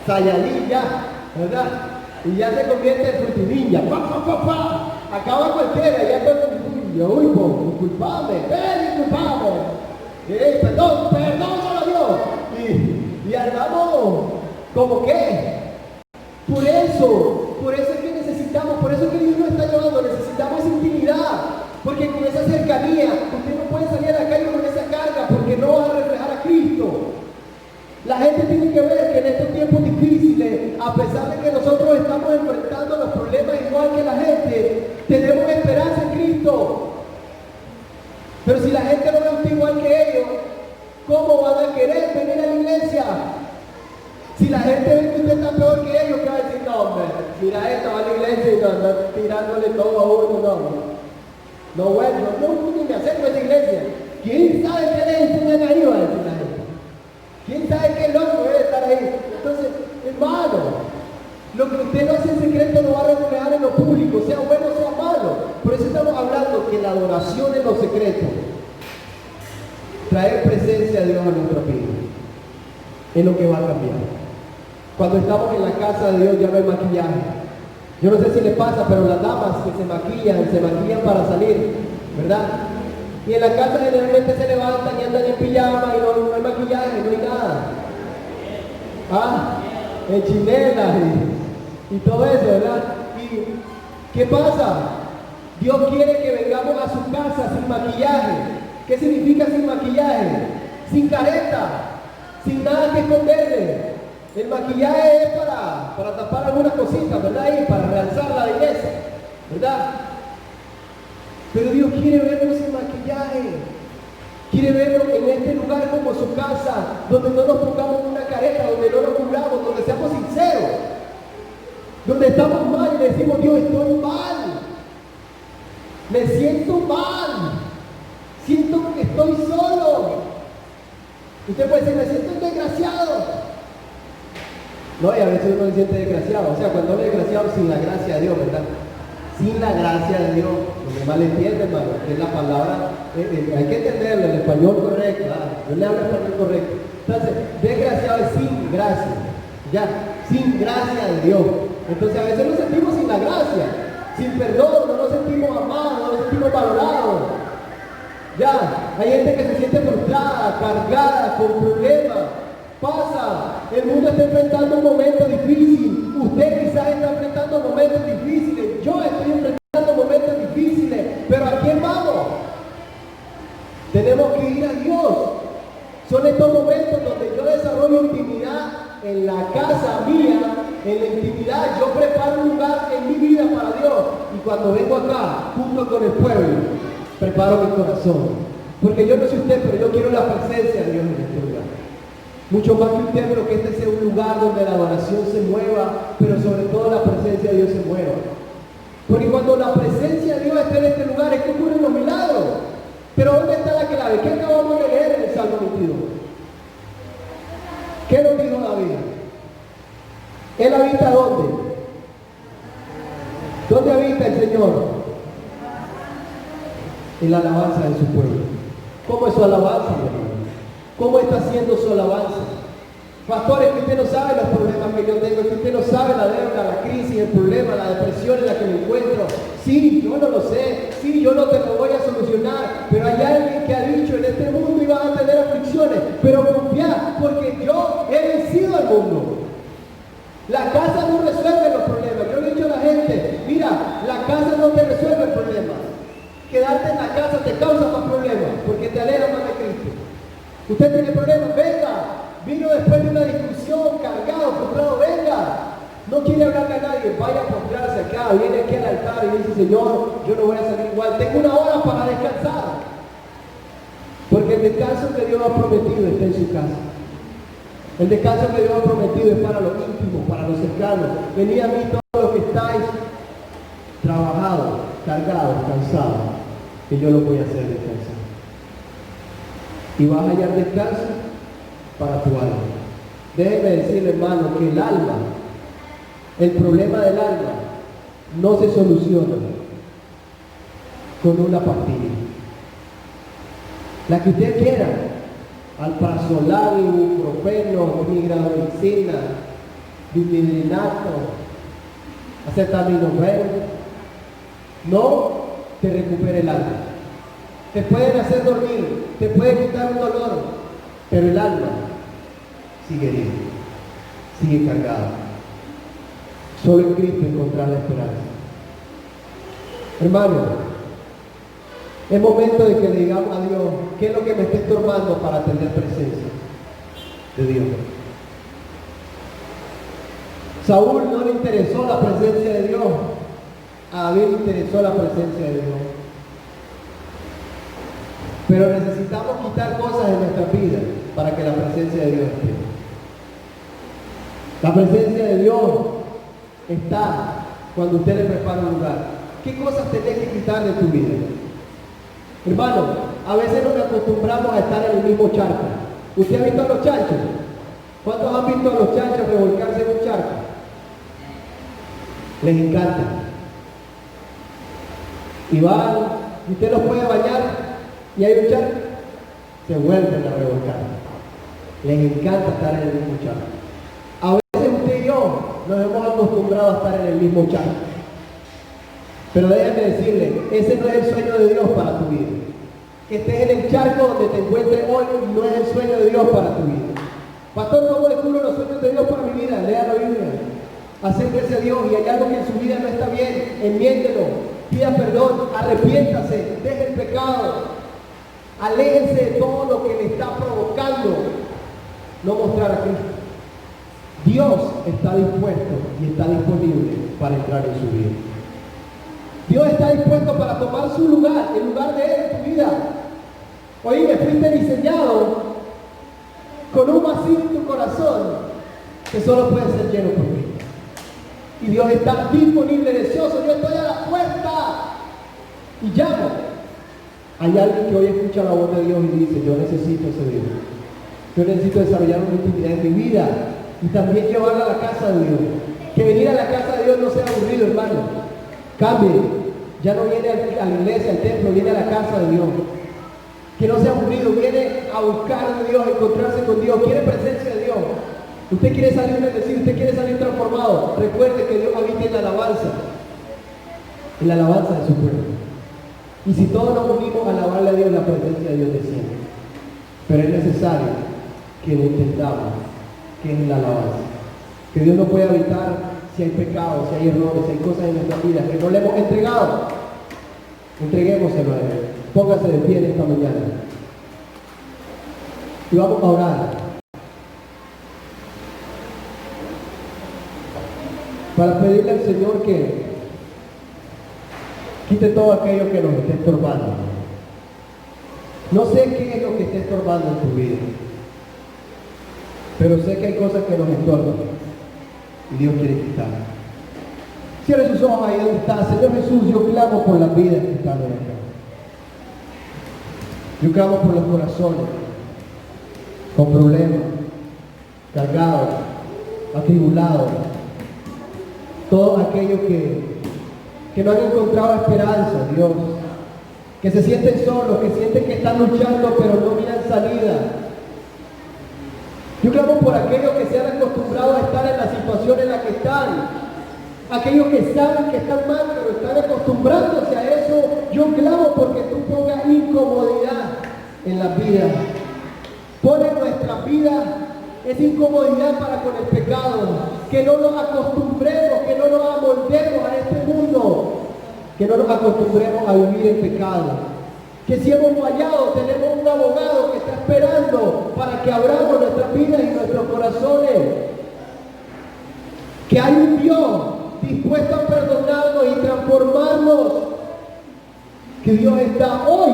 Sayalí ya, ¿verdad? Y ya se convierte en frutininja. ¡Pa! Acaba cualquiera, ya uy, disculpame, disculpame. Perdón solo a Dios. Y andamos como que. Por eso es que necesitamos, por eso es que Dios nos está llevando, necesitamos esa intimidad, porque con esa cercanía, usted no puede salir a la calle con esa carga, porque no va a reflejar a Cristo. La gente tiene que ver que en estos tiempos difíciles, a pesar de que nosotros estamos enfrentando los problemas igual que la gente, tenemos esperanza en Cristo. Pero si la gente no ve a usted igual que ellos, ¿cómo van a querer venir a la iglesia? Si la gente ve que usted está peor que ellos, ¿qué va a decir? No, hombre, mira esto, va a la iglesia y no tirándole todo a uno, no, bueno, no me acerco a esa iglesia. ¿Quién sabe qué le enseñan ahí? Va a decir la gente. ¿Quién sabe qué loco debe estar ahí? Entonces, hermano, lo que usted no hace en secreto lo va a reflejar en lo público, sea bueno o sea malo. Por eso estamos hablando que la adoración en lo secreto, traer presencia de Dios a nuestra vida, es lo que va a cambiar. Cuando estamos en la casa de Dios ya no hay maquillaje. Yo no sé si le pasa, pero las damas que se maquillan para salir, ¿verdad? Y en la casa generalmente se levantan y andan en pijama y no hay maquillaje, no hay nada. En chinelas y todo eso, ¿verdad? ¿Y qué pasa? Dios quiere que vengamos a su casa sin maquillaje. ¿Qué significa sin maquillaje? Sin careta, sin nada que esconderle. El maquillaje es para tapar algunas cositas, ¿verdad? Y para realzar la belleza, ¿verdad? Pero Dios quiere vernos sin maquillaje. Quiere vernos en este lugar como su casa, donde no nos pongamos una careta, donde no nos cubramos, donde seamos sinceros, donde estamos mal y decimos, Dios, estoy mal, me siento mal, siento que estoy solo. Usted puede decir, me siento un desgraciado. No, y a veces uno se siente desgraciado, o sea, cuando uno es desgraciado sin la gracia de Dios, ¿verdad? Sin la gracia de Dios, lo que mal entiende, hermano, que es la palabra, hay que entenderlo, el español correcto, yo le hablo español correcto. Entonces, desgraciado es sin gracia, ya, sin gracia de Dios. Entonces a veces nos sentimos sin la gracia, sin perdón, no nos sentimos amados, no nos sentimos valorados. Ya, hay gente que se siente frustrada, cargada, con problemas. Pasa, el mundo está enfrentando un momento difícil. Usted quizás está enfrentando momentos difíciles. Yo estoy enfrentando momentos difíciles. Pero ¿a quién vamos? Tenemos que ir a Dios. Son estos momentos donde yo desarrollo intimidad en la casa mía, en la intimidad. Yo preparo un lugar en mi vida para Dios. Y cuando vengo acá, junto con el pueblo, preparo mi corazón. Porque yo no sé usted, pero yo quiero la presencia de Dios en este lugar. Mucho más que usted, pero que este sea un lugar donde la adoración se mueva, pero sobre todo la presencia de Dios se mueva. Porque cuando la presencia de Dios está en este lugar, es que ocurren los milagros. Pero ¿dónde está la clave? ¿Qué acabamos de leer en el Salmo 22? ¿Qué nos dijo David? ¿Él habita dónde? ¿Dónde habita el Señor? En la alabanza de su pueblo. ¿Cómo es su alabanza, mi hermano? ¿Cómo está haciendo su alabanza? Pastores, que usted no sabe los problemas que yo tengo, que usted no sabe la deuda, la crisis, el problema, la depresión en la que me encuentro. Sí, yo no lo sé, sí, yo no te lo voy a solucionar, pero hay alguien que ha dicho en este mundo iban a tener aflicciones, pero confía, porque yo he vencido al mundo. La casa no resuelve los problemas. Yo le he dicho a la gente, mira, la casa no te resuelve problemas. Quedarte en la casa te causa más problemas, porque te aleja más de Cristo. Usted tiene problemas, venga. Vino después de una discusión, cargado, frustrado, venga. No quiere hablarle a nadie, vaya a postrarse acá, viene aquí al altar y dice, Señor, yo no voy a salir igual, tengo una hora para descansar. Porque el descanso que Dios ha prometido está en su casa. El descanso que Dios ha prometido es para los íntimos, para los cercanos. Venid a mí todos los que estáis trabajados, cargados, cansados, que yo los voy a hacer descansar. Y vas a hallar descanso para tu alma. Déjeme decirle, hermano, que el alma, el problema del alma, no se soluciona con una pastilla. La que usted quiera, alprazolam, ibuprofeno, migramicina, dipidrinato, acetaminofén, no te recupera el alma. Te pueden hacer dormir, te pueden quitar un dolor, pero el alma sigue herido, sigue cargado. Solo en Cristo encontrar la esperanza. Hermano, es momento de que le digamos a Dios qué es lo que me está estorbando para tener presencia de Dios. Saúl no le interesó la presencia de Dios, a David le interesó la presencia de Dios. Pero necesitamos quitar cosas en nuestra vida para que la presencia de Dios esté. La presencia de Dios está cuando usted le prepara un lugar. ¿Qué cosas tenés que quitar de tu vida? Hermano, a veces nos acostumbramos a estar en el mismo charco. ¿Usted ha visto a los chanchos? ¿Cuántos han visto a los chanchos revolcarse en un charco? Les encanta. Y van, y usted los puede bañar y hay un charco, se vuelven a revolcar. Les encanta estar en el mismo charco. A veces usted y yo nos hemos acostumbrado a estar en el mismo charco. Pero déjame decirle, ese no es el sueño de Dios para tu vida. Que estés en el charco donde te encuentres hoy no es el sueño de Dios para tu vida. Pastor, ¿cómo descubro los sueños de Dios para mi vida? Lea la Biblia. Acérquese a Dios y hay algo que en su vida no está bien, enmiéndelo, pida perdón, arrepiéntase, deje el pecado. Aléjense de todo lo que le está provocando no mostrar a Cristo. Dios está dispuesto y está disponible para entrar en su vida. Dios está dispuesto para tomar su lugar, el lugar de Él en tu vida. Oíme, fuiste diseñado con un vacío en tu corazón que solo puede ser lleno por Cristo. Y Dios está disponible, deseoso. Yo estoy a la puerta y llamo. Hay alguien que hoy escucha la voz de Dios y dice, yo necesito ese Dios. Yo necesito desarrollar una intimidad en mi vida y también llevarla a la casa de Dios. Que venir a la casa de Dios no sea aburrido, hermano. Cambie. Ya no viene a la iglesia, al templo, viene a la casa de Dios. Que no sea aburrido, viene a buscar de Dios, a encontrarse con Dios, quiere presencia de Dios. Usted quiere salir bendecido, usted quiere salir transformado. Recuerde que Dios habita en la alabanza de su pueblo. Y si todos nos unimos a alabarle a Dios, la presencia de Dios desciende. Pero es necesario que lo intentamos, que es la alabanza. Que Dios no puede habitar si hay pecados, si hay errores, si hay cosas en nuestra vida que no le hemos entregado. Entreguémoselo a Él. Póngase de pie en esta mañana. Y vamos a orar. Para pedirle al Señor que quite todo aquello que nos esté estorbando. No sé qué es lo que esté estorbando en tu vida, pero sé que hay cosas que nos estorban y Dios quiere quitar. Cierre sus ojos ahí donde está. Señor Jesús, yo clamo por las vidas que están acá. Yo clamo por los corazones con problemas, cargados, atribulados, todos aquellos que no han encontrado esperanza, Dios, que se sienten solos, que sienten que están luchando pero no miran salida. Yo clamo por aquellos que se han acostumbrado a estar en la situación en la que están, aquellos que saben que están mal pero están acostumbrándose a eso. Yo clamo porque tú pongas incomodidad en la vida. Pon en nuestra vida esa incomodidad para con el pecado, que no nos acostumbremos, que no nos amoldemos a este mundo, que no nos acostumbremos a vivir en pecado, que si hemos fallado tenemos un abogado que está esperando para que abramos nuestras vidas y nuestros corazones, que hay un Dios dispuesto a perdonarnos y transformarnos, que Dios está hoy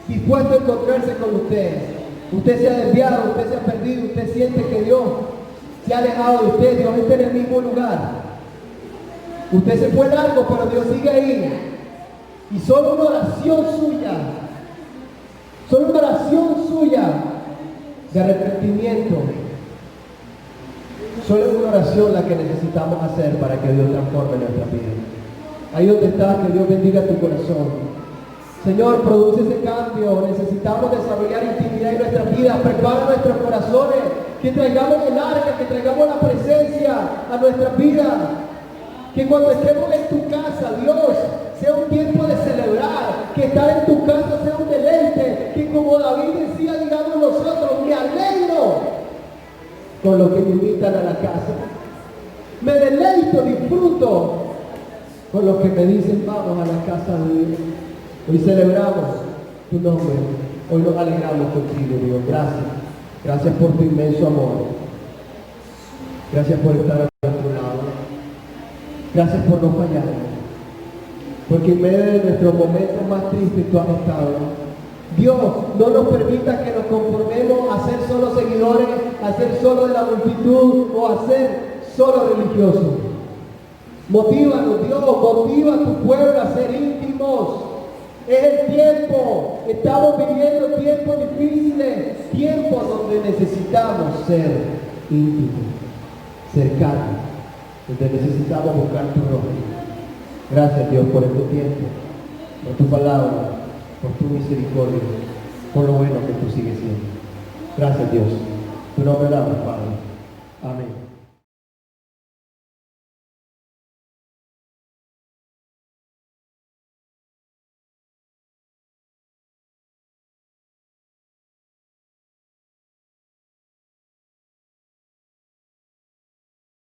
dispuesto a encontrarse con ustedes. Usted se ha desviado, usted se ha perdido, usted siente que Dios se ha alejado de usted, Dios está en el mismo lugar. Usted se fue largo, pero Dios sigue ahí. Y solo una oración suya de arrepentimiento, solo una oración la que necesitamos hacer para que Dios transforme nuestra vida. Ahí donde estás, que Dios bendiga tu corazón. Señor, produce ese cambio. Necesitamos desarrollar intimidad en nuestras vidas. Prepara nuestros corazones. Que traigamos el arca, que traigamos la presencia a nuestras vidas. Que cuando estemos en tu casa, Dios, sea un tiempo de celebrar. Que estar en tu casa sea un deleite. Que como David decía, digamos nosotros, me alegro con los que me invitan a la casa. Me deleito, disfruto con los que me dicen, vamos a la casa de Dios. Hoy celebramos tu nombre, hoy nos alegramos contigo, Dios. Gracias, gracias por tu inmenso amor. Gracias por estar a nuestro lado. Gracias por no fallar. Porque en medio de nuestros momentos más tristes tú has estado. Dios, no nos permita que nos conformemos a ser solo seguidores, a ser solo de la multitud o a ser solo religiosos. Motívanos, Dios, motiva a tu pueblo a ser íntimos. Es el tiempo, estamos viviendo tiempos difíciles, tiempos donde necesitamos ser íntimos, cercanos, donde necesitamos buscar tu rostro. Gracias, Dios, por este tiempo, por tu palabra, por tu misericordia, por lo bueno que tú sigues siendo. Gracias, Dios. Tu nombre damos, Padre. Amén.